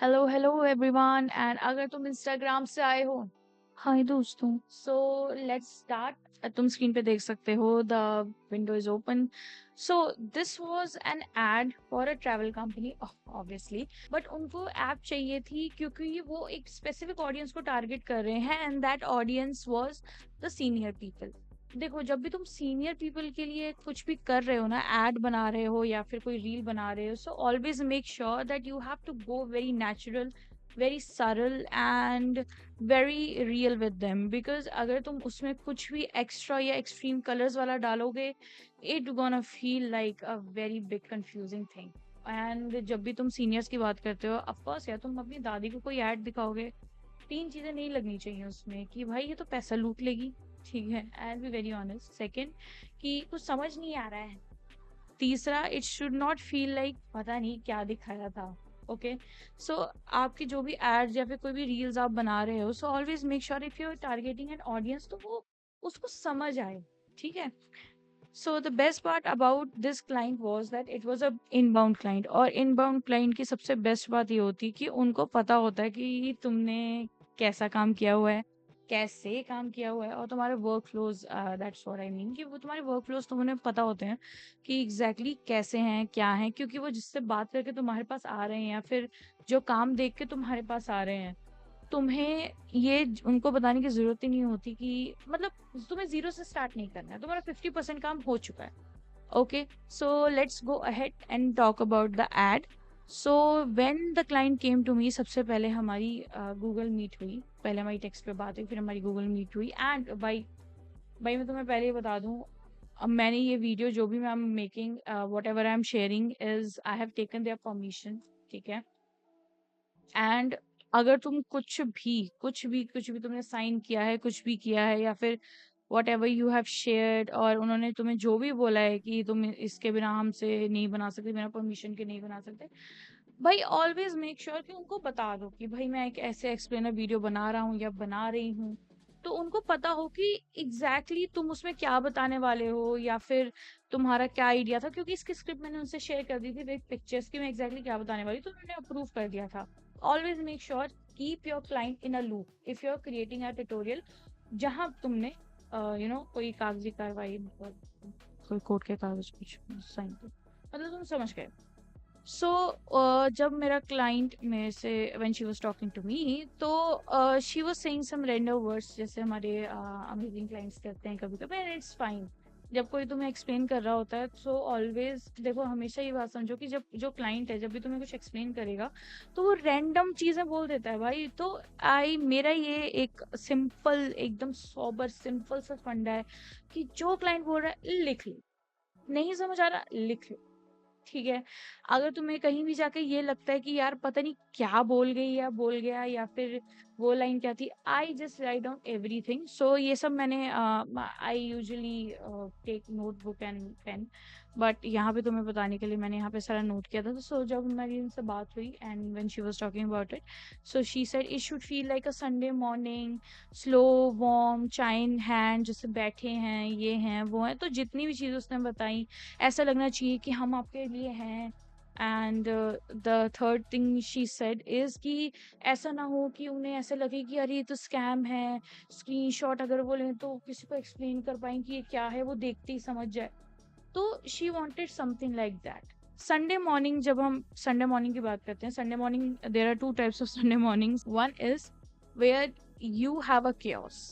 Hello hello everyone and अगर तुम Instagram से आए हो, हाय दोस्तों। So let's start. तुम स्क्रीन पे देख सकते हो, the window is open. So this was an ad for a travel company obviously, but उनको ऐप चाहिए थी क्योंकि वो एक स्पेसिफिक ऑडियंस को टारगेट कर रहे हैं and that audience was the senior people. देखो, जब भी तुम सीनियर पीपल के लिए कुछ भी कर रहे हो ना, एड बना रहे हो या फिर कोई रील बना रहे हो, so always make sure that you have to go very natural, very सरल and very real with them. Because अगर तुम उसमें कुछ भी एक्स्ट्रा या एक्सट्रीम कलर्स वाला डालोगे, it gonna feel like a very big confusing thing. And जब भी तुम सीनियर्स की बात करते हो, ऑफकोर्स या तुम अपनी दादी को कोई ऐड दिखाओगे, तीन चीजें नहीं लगनी चाहिए उसमें कि भाई ये तो पैसा लूट लेगी, ठीक है, आई बी वेरी ऑनेस्ट। सेकंड, कि कुछ समझ नहीं आ रहा है। तीसरा, it should not feel like पता नहीं क्या दिखाया था। ओके, सो आपकी जो भी एड्स या फिर कोई भी रील्स आप बना रहे हो, so always make sure if you are targeting an audience तो वो उसको समझ आए, ठीक है। So the best part about this client was that it was a inbound client, और इनबाउंड क्लाइंट की सबसे बेस्ट बात ये होती है कि उनको पता होता है कि तुमने कैसा काम किया हुआ है, कैसे काम किया हुआ है, और तुम्हारे work flows, that's what I mean, कि वो तुम्हारे वर्क फ्लोज तो उन्हें पता होते हैं कि एग्जैक्टली exactly कैसे हैं, क्या हैं, क्योंकि वो जिससे बात करके तुम्हारे पास आ रहे हैं या फिर जो काम देख के तुम्हारे पास आ रहे हैं, तुम्हें ये उनको बताने की जरूरत ही नहीं होती कि मतलब तुम्हें जीरो से स्टार्ट नहीं करना है, तुम्हारा 50% काम हो चुका है। Okay, so let's go ahead and talk about the ad. So when the client came to me, सबसे पहले हमारी गूगल मीट हुई। पहले हमारी टेक्स्ट पे बात हुई, फिर हमारी गूगल मीट हुई। एंड भाई, मैं तुम्हें पहले ही बता दूं, अब मैंने ये वीडियो जो भी मैं am making, what ever I am sharing is I have taken their permission, ठीक है। एंड अगर तुम कुछ भी तुमने साइन किया है, कुछ भी किया है, या फिर what ever you have shared, और उन्होंने तुम्हें जो भी बोला है कि तुम इसके बिना हमसे नहीं बना सकते, बिना परमिशन के नहीं बना सकते, भाई ऑलवेज मेक श्योर कि उनको बता दो कि भाई मैं एक ऐसे एक्सप्लेनर वीडियो बना रहा हूँ या बना रही हूँ। तो उनको पता हो कि एग्जैक्टली exactly तुम उसमें क्या बताने वाले हो या फिर तुम्हारा क्या आइडिया था, क्योंकि इसकी स्क्रिप्ट मैंने उनसे शेयर कर दी थी विद पिक्चर्स की मैं एग्जैक्टली exactly क्या बताने वाली, तो उन्होंने अप्रूव कर दिया था। Always make sure, keep your client in a loop if you are creating a tutorial जहां तुमने कोई कागजी कार्रवाई, मतलब कोई कोर्ट के कागज कुछ साइन किए, मतलब तुम समझ गए। सो जब मेरा क्लाइंट मेरे से when she was talking to me, तो she was saying some random words, जैसे हमारे अमेजिंग क्लाइंट्स कहते हैं कभी कभी, एंड इट्स फाइन। जब कोई तुम्हें एक्सप्लेन कर रहा होता है, तो ऑलवेज देखो, हमेशा ये बात समझो कि जब जो क्लाइंट है, जब भी तुम्हें कुछ एक्सप्लेन करेगा, तो वो रैंडम चीजें बोल देता है भाई। तो आई मेरा ये एक सिंपल, एकदम सोबर सिंपल सा फंडा है कि जो क्लाइंट बोल रहा है लिख लो, नहीं समझ आ रहा लिख लो, ठीक है। अगर तुम्हें कहीं भी जाके ये लगता है कि यार पता नहीं क्या बोल गई या बोल गया या फिर वो लाइन क्या थी, I just write down everything. So ये सब मैंने, I usually take notebook and pen, but यहाँ पे तुम्हें बताने के लिए मैंने यहाँ पे सारा नोट किया था। तो सो जब हमारी इनसे बात हुई and when she was talking about it, so she said it should feel like a Sunday morning, slow, warm, चाय इन हैंड, जैसे बैठे हैं, ये हैं, वो हैं, तो जितनी भी चीज़ उसने बताई, ऐसा लगना चाहिए कि हम आपके लिए हैं। And the third thing she said is कि ऐसा ना हो कि उन्हें ऐसा लगे कि अरे ये तो स्कैम है, स्क्रीनशॉट अगर वो लें तो किसी को एक्सप्लेन कर पाए कि ये क्या है, वो देखते ही समझ जाए। तो she wanted something like that. Sunday morning, जब हम संडे मॉर्निंग की बात करते हैं, Sunday morning, there are two types of Sunday mornings. One is where you have a chaos,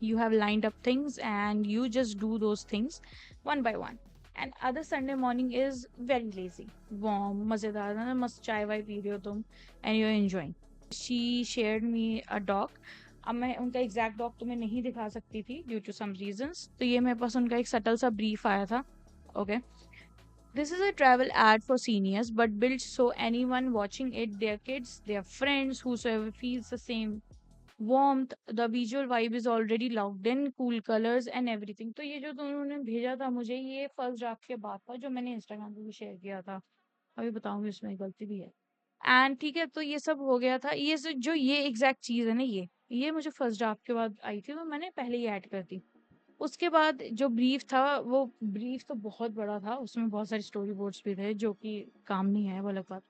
you have lined up things and you just do those things one by one. And other Sunday morning is very lazy, warm, मजेदार, ना मस्त चाय Y P रहे हो तुम and you're enjoying. She shared me a doc. अब मैं उनका एग्जैक्ट डॉग तुम्हें नहीं दिखा सकती थी ड्यू टू सम रीजंस, तो ये मेरे पास उनका एक सटल सा ब्रीफ आया था। Okay, this is a travel ad for seniors, but built so anyone watching it, their kids, their friends, whosoever feels the same warmth, the visual vibe is already locked in, cool colors and everything. तो ये जो उन्होंने भेजा था मुझे, ये first draft के बाद था जो मैंने इंस्टाग्राम पे भी शेयर किया था। अभी बताऊंगी, उसमें गलती भी है। एंड ठीक है, तो ये सब हो गया था। जो ये एग्जैक्ट चीज है ना, ये मुझे फर्स्ट ड्राफ्ट के बाद आई थी, तो मैंने पहले ही ऐड कर दी। उसके बाद जो ब्रीफ था, वो ब्रीफ तो बहुत बड़ा था, उसमें बहुत सारे स्टोरी बोर्ड्स भी थे जो कि काम नहीं है, वो अलग बात।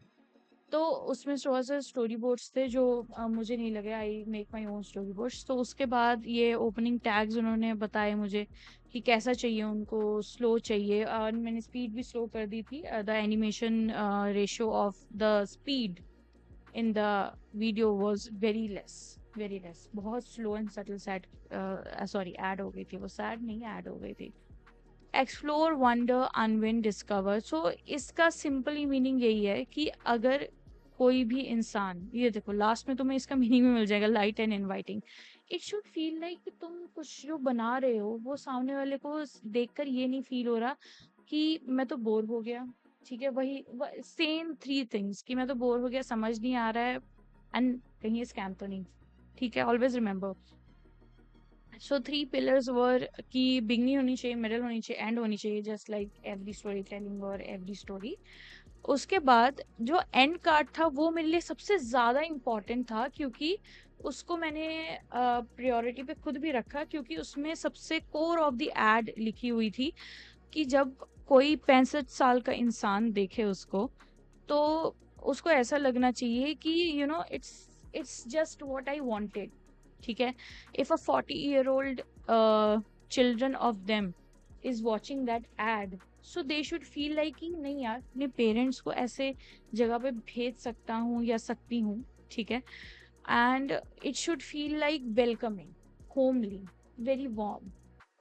तो उसमें थोड़ा सा स्टोरी बोर्ड्स थे जो मुझे नहीं लगे I make my own story boards. तो उसके बाद ये ओपनिंग टैग्स उन्होंने बताए मुझे कि कैसा चाहिए उनको, स्लो चाहिए, और मैंने स्पीड भी स्लो कर दी थी। The animation ratio of the speed in the video was very less, बहुत slow and subtle sad, sorry add हो गई थी, वो सैड नहीं ऐड हो गई थी। Explore wonder unwind discover. So इसका सिंपली मीनिंग यही है कि अगर कोई भी इंसान, ये देखो लास्ट में तुम्हें इसका मीनिंग भी मिल जाएगा, light and inviting. It should feel like कि तुम कुछ जो बना रहे हो वो सामने वाले को देखकर ये नहीं फील हो रहा कि मैं तो बोर हो गया। ठीक है, वही सेम थ्री थिंग्स कि मैं तो बोर हो गया, समझ नहीं आ रहा है, एंड कहीं स्कैम तो नहीं। ठीक है, always remember. So three pillars were कि बिगनिंग होनी चाहिए, मिडल होनी चाहिए, एंड होनी चाहिए, just like every story telling और एवरी स्टोरी। उसके बाद जो एंड कार्ड था वो मेरे लिए सबसे ज़्यादा इम्पोर्टेंट था, क्योंकि उसको मैंने प्रायोरिटी पे खुद भी रखा, क्योंकि उसमें सबसे कोर ऑफ द एड लिखी हुई थी कि जब कोई 65 साल का इंसान देखे उसको, तो उसको ऐसा लगना चाहिए कि it's just what I wanted. ठीक है, if a 40-year-old children of them is watching that ad, so they should feel like कि नहीं यार, अपने पेरेंट्स को ऐसे जगह पे भेज सकता हूँ या सकती हूँ। ठीक है, and it should feel like welcoming, homely, very warm.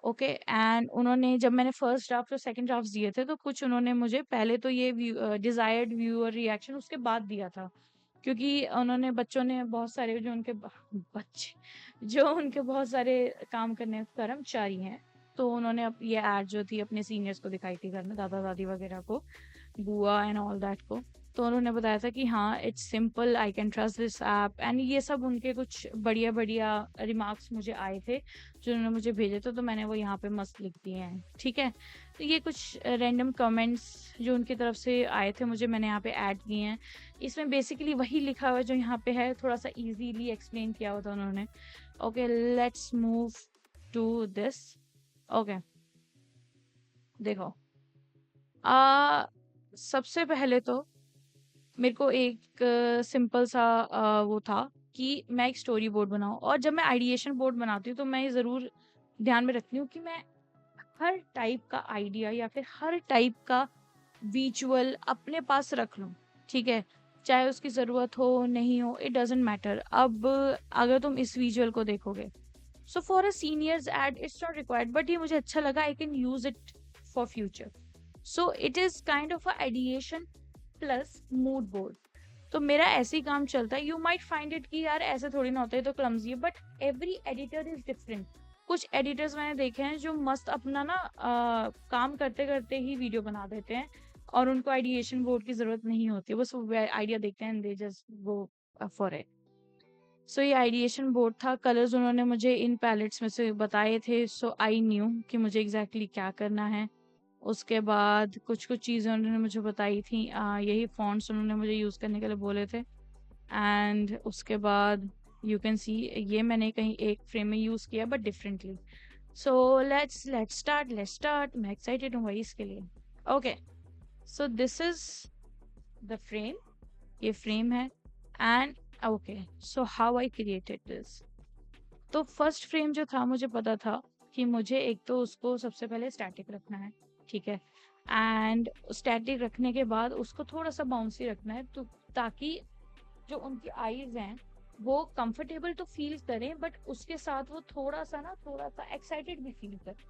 Okay, and उन्होंने जब मैंने फर्स्ट ड्राफ्ट और सेकंड ड्राफ्ट दिए थे, तो कुछ उन्होंने मुझे पहले तो ये डिजायर्ड व्यूअर रिएक्शन उसके बाद दिया था, क्योंकि उन्होंने बच्चों ने बहुत सारे जो उनके बच्चे जो उनके बहुत सारे काम करने कर्मचारी हैं, तो उन्होंने ये ऐड जो थी अपने सीनियर्स को दिखाई थी घर में, दादा दादी वगैरह को, बुआ एंड ऑल दैट को। तो उन्होंने बताया था कि हाँ it's simple, I can trust this app, and ये सब उनके कुछ बढ़िया बढ़िया रिमार्क्स मुझे आए थे जो उन्होंने मुझे भेजे थे, तो मैंने वो यहाँ पे मस्त लिख दिए हैं। ठीक है, तो ये कुछ रैंडम कमेंट्स जो उनकी तरफ से आए थे मुझे, मैंने यहाँ पे ऐड किए हैं। इसमें बेसिकली वही लिखा हुआ है जो यहाँ पे है, थोड़ा सा इजीली एक्सप्लेन किया हुआ था उन्होंने। Okay, let's move to this. Okay, देखो, सबसे पहले तो मेरे को एक सिंपल सा वो था कि मैं एक स्टोरी बोर्ड बनाऊं, और जब मैं आइडिएशन बोर्ड बनाती हूँ तो मैं ये ज़रूर ध्यान में रखती हूँ कि मैं हर टाइप का आइडिया या फिर हर टाइप का विजुअल अपने पास रख लूं। ठीक है, चाहे उसकी ज़रूरत हो नहीं हो, इट डजेंट मैटर। अब अगर तुम इस विजुअल को देखोगे, so for a seniors ad it's not required, but ये मुझे अच्छा लगा, I can use it for future. So it is kind of a ideation plus mood board. तो मेरा ऐसे ही काम चलता है। यू माइट फाइंड इट कि यार ऐसे थोड़ी ना होता है, तो क्लमजी है, but every editor is different. कुछ एडिटर्स मैंने देखे हैं जो मस्त अपना ना काम करते करते ही वीडियो बना देते हैं, और उनको आइडिएशन बोर्ड की जरूरत नहीं होती, बस वो आइडिया देखते हैं, they just go for it. So ये आइडिएशन बोर्ड था। कलर्स उन्होंने मुझे इन पैलेट्स में से बताए थे, सो आई न्यू कि मुझे एग्जैक्टली क्या करना है। उसके बाद कुछ कुछ चीज़ें उन्होंने मुझे बताई थी, यही फॉन्ट्स उन्होंने मुझे यूज़ करने के लिए बोले थे। एंड उसके बाद यू कैन सी ये मैंने कहीं एक फ्रेम में यूज़ किया but differently. So let's start. मैं एक्साइटेड हूँ भाई इसके लिए। Okay, so this is the frame, ये फ्रेम है। And okay, so how I created this. तो फर्स्ट फ्रेम जो था, मुझे पता था कि मुझे एक तो उसको सबसे पहले स्टैटिक रखना है। ठीक है, एंड स्टैटिक रखने के बाद उसको थोड़ा सा बाउंसी रखना है, तो ताकि जो उनकी आईज हैं वो कंफर्टेबल तो फील करें, बट उसके साथ वो थोड़ा सा एक्साइटेड भी फील करें।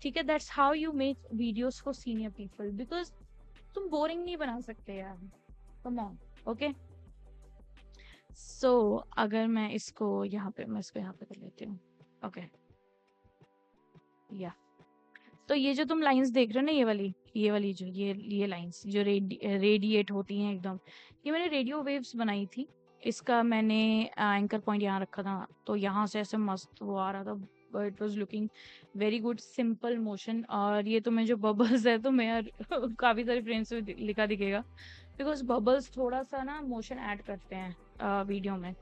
ठीक है, that's how you make videos for senior people, because तुम बोरिंग नहीं बना सकते यार, कम ऑन। ओके, सो अगर मैं इसको यहाँ पे कर लेती हूँ। ओके, या तो ये जो तुम लाइंस देख रहे हो ना, ये वाली जो ये लाइंस जो रेडिएट होती हैं एकदम, ये मैंने रेडियो वेव्स बनाई थी। इसका मैंने एंकर पॉइंट यहाँ रखा था, तो यहाँ से ऐसे मस्त वो आ रहा था, it was looking very good, simple motion. और ये तुम्हें जो बबल्स है तो मैं यार काफ़ी सारे फ्रेम्स में लिखा दिखेगा, बिकॉज बबल्स थोड़ा सा ना मोशन ऐड करते हैं वीडियो में।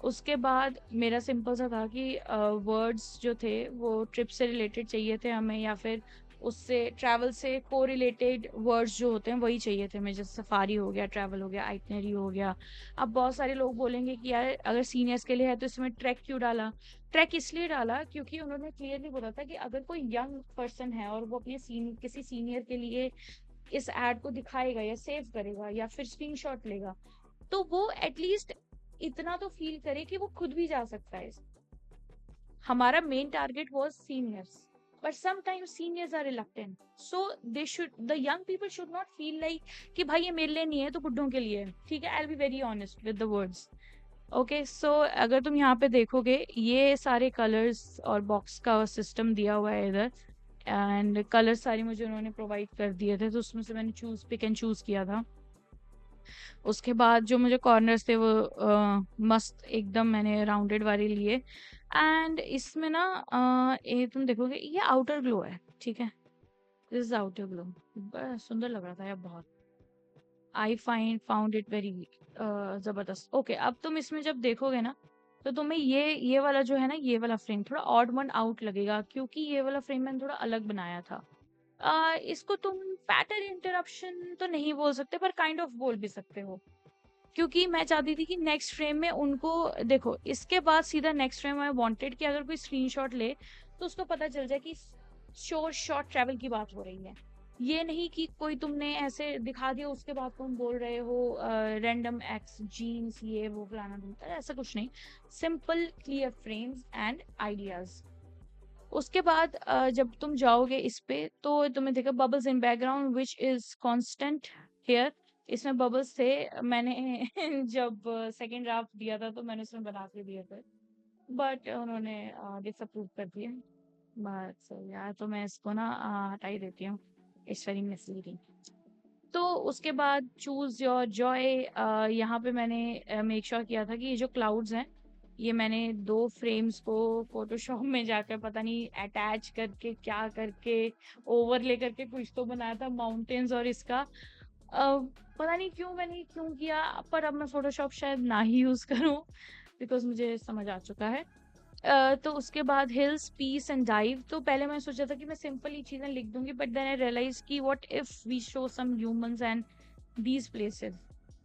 उसके बाद मेरा सिंपल सा था कि वर्ड्स जो थे वो ट्रिप से रिलेटेड चाहिए थे हमें, या फिर उससे ट्रैवल से को रिलेटेड वर्ड्स जो होते हैं वही चाहिए थे मुझे, जैसे सफारी हो गया, ट्रैवल हो गया, आइटनरी हो गया। अब बहुत सारे लोग बोलेंगे कि यार अगर सीनियर्स के लिए है तो इसमें ट्रैक क्यों डाला? ट्रैक इसलिए डाला क्योंकि उन्होंने क्लियरली बोला था कि अगर कोई यंग पर्सन है और वो अपने किसी सीनियर के लिए इस एड को दिखाएगा या सेव करेगा या फिर स्क्रीनशॉट लेगा, तो वो एटलीस्ट इतना तो फील करे कि वो खुद भी जा सकता है। हमारा main target was seniors, but sometimes seniors are reluctant, so the young people should not feel like कि भाई ये मेरे लिए नहीं है तो बुड्ढों के लिए है। ठीक है, I'll be very honest with the words. Okay, so अगर तुम यहाँ पे देखोगे ये सारे कलर्स और बॉक्स का सिस्टम दिया हुआ है इधर, एंड कलर सारे मुझे उन्होंने प्रोवाइड कर दिए थे, तो उसमें से मैंने पिक एंड चूज किया था। उसके बाद जो मुझे कॉर्नर्स थे वो मस्त एकदम मैंने राउंडेड वाले लिए। एंड इसमें ना ये तुम देखोगे ये आउटर ग्लो है, ठीक है, दिस इज आउटर ग्लो। बड़ा सुंदर लग रहा था यार बहुत। आई फाउंड इट वेरी जबरदस्त। ओके, अब तुम इसमें जब देखोगे ना तो तुम्हें ये वाला जो है ना, ये वाला फ्रेम थोड़ा ऑड वन आउट लगेगा, क्योंकि ये वाला फ्रेम मैंने थोड़ा अलग बनाया था। इसको तुम पैटर्न इंटरप्शन तो नहीं बोल सकते, पर काइंड ऑफ बोल भी सकते हो, क्योंकि मैं चाहती थी कि नेक्स्ट फ्रेम में उनको देखो, इसके बाद सीधा नेक्स्ट फ्रेम आई वांटेड कि अगर कोई स्क्रीनशॉट ले तो उसको पता चल जाए कि शॉर्ट ट्रैवल की बात हो रही है। ये नहीं कि कोई तुमने ऐसे दिखा दिया उसके बाद तुम बोल रहे हो रैंडम एक्स जीन्स ये वो फलाना ढूंढता है, ऐसा कुछ नहीं। Simple clear frames and ideas. उसके बाद जब तुम जाओगे इस पे तो तुम्हें देखा bubbles in background which is constant here. इसमें बबल्स थे, मैंने जब सेकंड ड्राफ्ट दिया था तो मैंने उसमें बना के दिए थे, बट उन्होंने डिसअप्रूव कर दिया। बस यार, तो मैं इसको ना हटा ही देती हूँ, इट्स वेरी मिसलीडिंग। तो उसके बाद चूज योर जॉय, यहाँ पे मैंने मेक श्योर किया था कि ये जो क्लाउड्स हैं, ये मैंने दो फ्रेम्स को फोटोशॉप में जाकर पता नहीं अटैच करके क्या करके ओवरले करके कुछ तो बनाया था माउंटेन्स, और इसका पता नहीं क्यों किया, पर अब मैं फोटोशॉप शायद ना ही यूज करूं बिकॉज मुझे समझ आ चुका है। तो उसके बाद हिल्स पीस एंड डाइव, तो पहले मैं सोचा था कि मैं सिंपल ही चीजें लिख दूंगी, बट देन आई रियलाइज कि what if we show some humans and these places,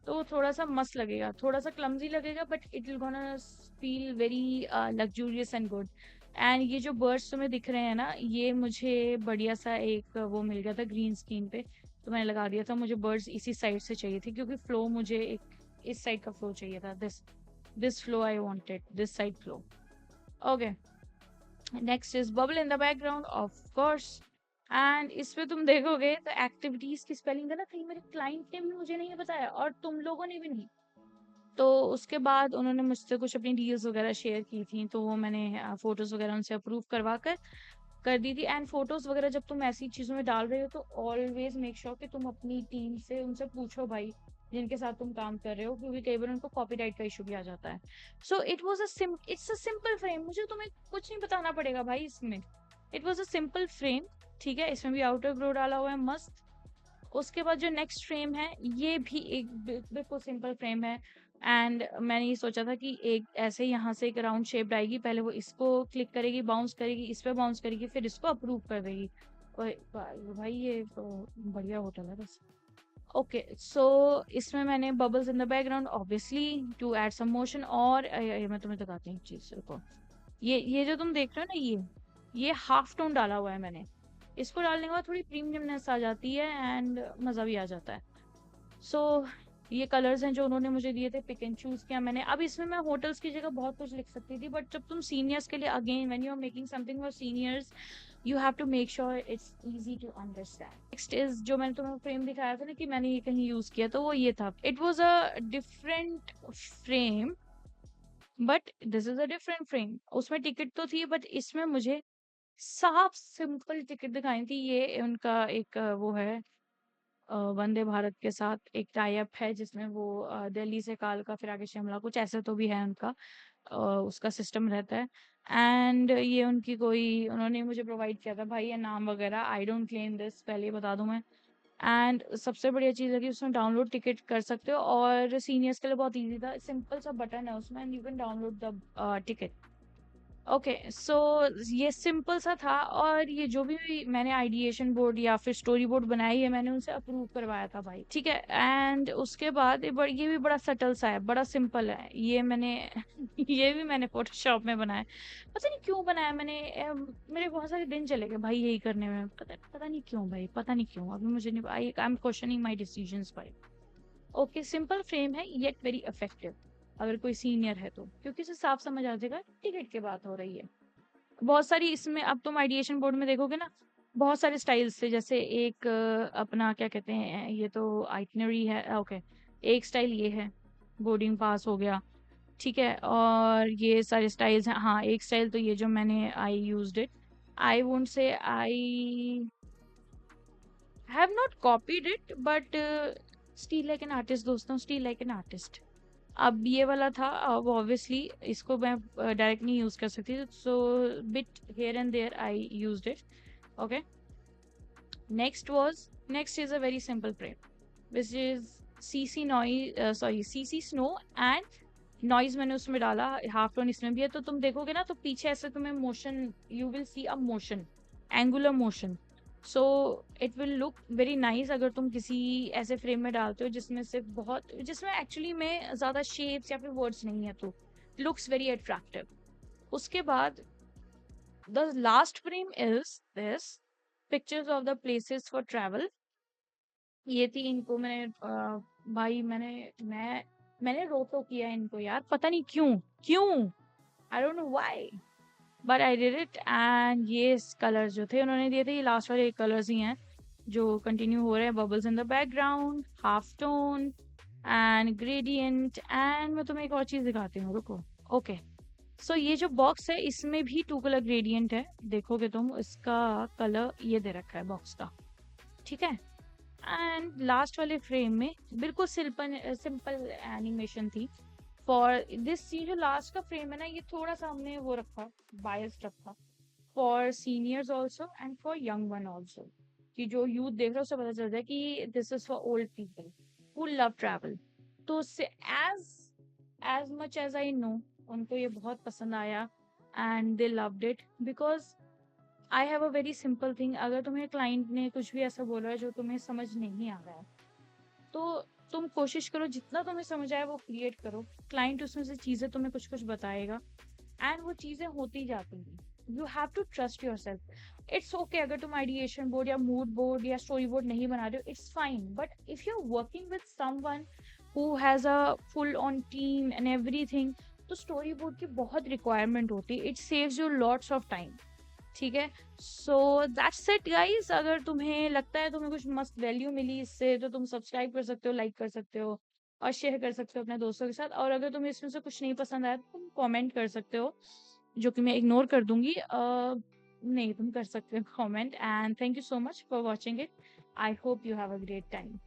तो थोड़ा सा मस्त लगेगा, थोड़ा सा क्लमजी लगेगा, but it will gonna feel very luxurious and good. And ये जो बर्ड्स तुम्हें दिख रहे हैं ना, ये मुझे बढ़िया सा एक वो मिल गया था ग्रीन स्क्रीन पे, तो मैंने लगा दिया था। मुझे बर्ड्स इसी साइड से चाहिए थे क्योंकि फ्लो मुझे एक इस साइड का फ्लो चाहिए था, this flow I wanted, this side flow. Okay, next is bubble in the background of course. And इसमें तुम देखोगे तो एक्टिविटीज की स्पेलिंग है ना, कहीं मेरे क्लाइंट ने भी मुझे नहीं बताया और तुम लोगों ने भी नहीं। तो उसके बाद उन्होंने मुझसे कुछ अपनी डील्स वगैरह शेयर की थी, तो वो मैंने फोटोज वगैरह उनसे अप्रूव करवा कर दी थी। एंड फोटोज वगैरह जब तुम ऐसी चीजों में डाल रहे हो तो ऑलवेज मेक श्योर कि तुम अपनी टीम से उनसे पूछो भाई, जिनके साथ तुम काम कर रहे हो, क्योंकि कई बार उनको कॉपीराइट का इशू भी आ जाता है। So it's a simple frame, मुझे तुम्हें कुछ नहीं बताना पड़ेगा भाई इसमें। It was a simple frame, ठीक है, इसमें भी आउटर ग्लो डाला हुआ है मस्त। उसके बाद जो नेक्स्ट फ्रेम है ये भी एक बिल्कुल सिंपल फ्रेम है। एंड मैंने ये सोचा था कि एक ऐसे यहाँ से एक राउंड शेप आएगी, पहले वो इसको क्लिक करेगी, बाउंस करेगी, इस पे बाउंस करेगी, फिर इसको अप्रूव कर देगी। भाई ये तो बढ़िया होटल है बस। ओके, सो इसमें मैंने bubbles in the background obviously to add some motion. और मैं तुम्हें बताती हूँ एक चीज, रुको। ये जो तुम देख रहे हो ना, ये हाफ टोन डाला हुआ है मैंने। इसको डालने के बाद थोड़ी प्रीमियमनेस आ जाती है एंड मज़ा भी आ जाता है। सो ये कलर्स हैं जो उन्होंने मुझे दिए थे, पिक एंड चूज किया मैंने। अब इसमें मैं होटल्स की जगह बहुत कुछ लिख सकती थी, बट जब तुम सीनियर्स के लिए, again when you are making something for seniors, you have to make sure it's easy to understand. Next is जो मैंने तुम्हें फ्रेम दिखाया था ना कि मैंने ये कहीं यूज किया, तो वो ये था। It was a different frame, but this is a different frame. उसमें टिकट तो थी, बट इसमें मुझे साफ सिंपल टिकट दिखाई थी। ये उनका एक वो है, वंदे भारत के साथ एक टाई अप है, जिसमें वो दिल्ली से कालका फिर आगे शिमला, कुछ ऐसे तो भी है उनका, उसका सिस्टम रहता है। एंड ये उनकी कोई उन्होंने मुझे प्रोवाइड किया था भाई, ये नाम वगैरह, आई डोंट क्लेम दिस, पहले ही बता दूं मैं। एंड सबसे बढ़िया चीज़ है कि उसमें डाउनलोड टिकट कर सकते हो, और सीनियर्स के लिए बहुत इजी था, सिंपल सा बटन है उसमें and you can download the ticket. Okay, so ये सिंपल सा था, और ये जो भी मैंने आइडिएशन बोर्ड या फिर स्टोरी बोर्ड बनाई है, मैंने उनसे अप्रूव करवाया था भाई, ठीक है। एंड उसके बाद ये भी बड़ा सटल सा है, बड़ा सिंपल है ये मैंने ये भी मैंने फोटोशॉप में बनाया। पता नहीं क्यों बनाया मैंने, मेरे बहुत सारे दिन चले गए भाई यही करने में, पता नहीं क्यों भाई, पता नहीं क्यों, अभी मुझे नहीं, I am questioning my decisions भाई। ओके, सिंपल फ्रेम है येट वेरी इफेक्टिव, अगर कोई सीनियर है तो, क्योंकि उसे साफ समझ आ जाएगा टिकट की बात हो रही है। बहुत सारी इसमें, अब तुम आइडिएशन बोर्ड में देखोगे ना, बहुत सारे स्टाइल्स थे, जैसे एक अपना क्या कहते हैं, ये तो आइटनरी है, ओके। एक स्टाइल ये है, बोर्डिंग पास हो गया, ठीक है। और ये सारे स्टाइल्स हैं, हाँ एक स्टाइल तो ये जो मैंने आई used it, I won't say I have not copied it, but still like an artist दोस्तों, स्टील लाइक एन आर्टिस्ट। अब ये वाला था, अब ऑब्वियसली इसको मैं डायरेक्ट नहीं यूज कर सकती, so bit here and there I used it. Okay, next is a very simple frame which is CC noise, sorry CC snow and noise मैंने उसमें डाला, हाफ टोन इसमें भी है, तो तुम देखोगे ना तो पीछे ऐसे तुम्हें motion, you will see a motion, angular motion. So it will look very nice अगर तुम किसी ऐसे फ्रेम में डालते हो जिसमें सिर्फ बहुत, जिसमें एक्चुअली में ज्यादा शेप्स या फिर वर्ड्स नहीं है, तो लुक्स वेरी अट्रैक्टिव। उसके बाद the last frame is this, pictures of the places for travel. ये थी, इनको मैंने भाई मैंने रो तो किया इनको यार, पता नहीं क्यों, क्यों, I don't know why, but I did it. And ये कलर्स जो थे उन्होंने दिए थे, ये लास्ट वाले कलर्स ही हैं जो कंटिन्यू हो रहे हैं, bubbles in the background, half tone and gradient. And मैं तुम्हें एक और चीज दिखाती हूँ, रुको। ओके, सो ये जो बॉक्स है इसमें भी टू कलर ग्रेडियंट है, देखोगे तुम इसका कलर ये दे रखा है बॉक्स का, ठीक है। एंड लास्ट वाले फ्रेम में बिल्कुल सिंपल सिंपल एनिमेशन थी फॉर दिस। ये जो लास्ट का फ्रेम है ना, ये थोड़ा सा हमने वो रखा, बायस रखा for seniors also and for young one also, कि जो यूथ देख रहे हो उसे पता चल जाए कि this is for old people who love travel. तो उससे as as much as I know, उनको ये बहुत पसंद आया and they loved it, because I have a very simple thing. अगर तुम्हें क्लाइंट ने कुछ भी ऐसा बोला है जो तुम्हें समझ नहीं आ रहा है, तो तुम कोशिश करो जितना तुम्हें समझ आए वो क्रिएट करो। क्लाइंट उसमें से चीजें तुम्हें कुछ कुछ बताएगा एंड वो चीजें होती जाती हैं। You have to trust yourself. It's okay अगर तुम आइडिएशन बोर्ड या मूड बोर्ड या स्टोरी बोर्ड नहीं बना रहे हो, it's fine, but if you are working with someone who has a full on team and everything, तो storyboard की बहुत रिक्वायरमेंट होती है, it saves you lots of time, ठीक है। सो दैट्स इट गाइस, अगर तुम्हें लगता है तुम्हें कुछ मस्त वैल्यू मिली इससे, तो तुम सब्सक्राइब कर सकते हो, लाइक कर सकते हो और शेयर कर सकते हो अपने दोस्तों के साथ। और अगर तुम्हें इसमें से कुछ नहीं पसंद आया तो तुम कमेंट कर सकते हो, जो कि मैं इग्नोर कर दूंगी। नहीं, तुम कर सकते हो comment. And thank you so much for watching it. I hope you have a great time.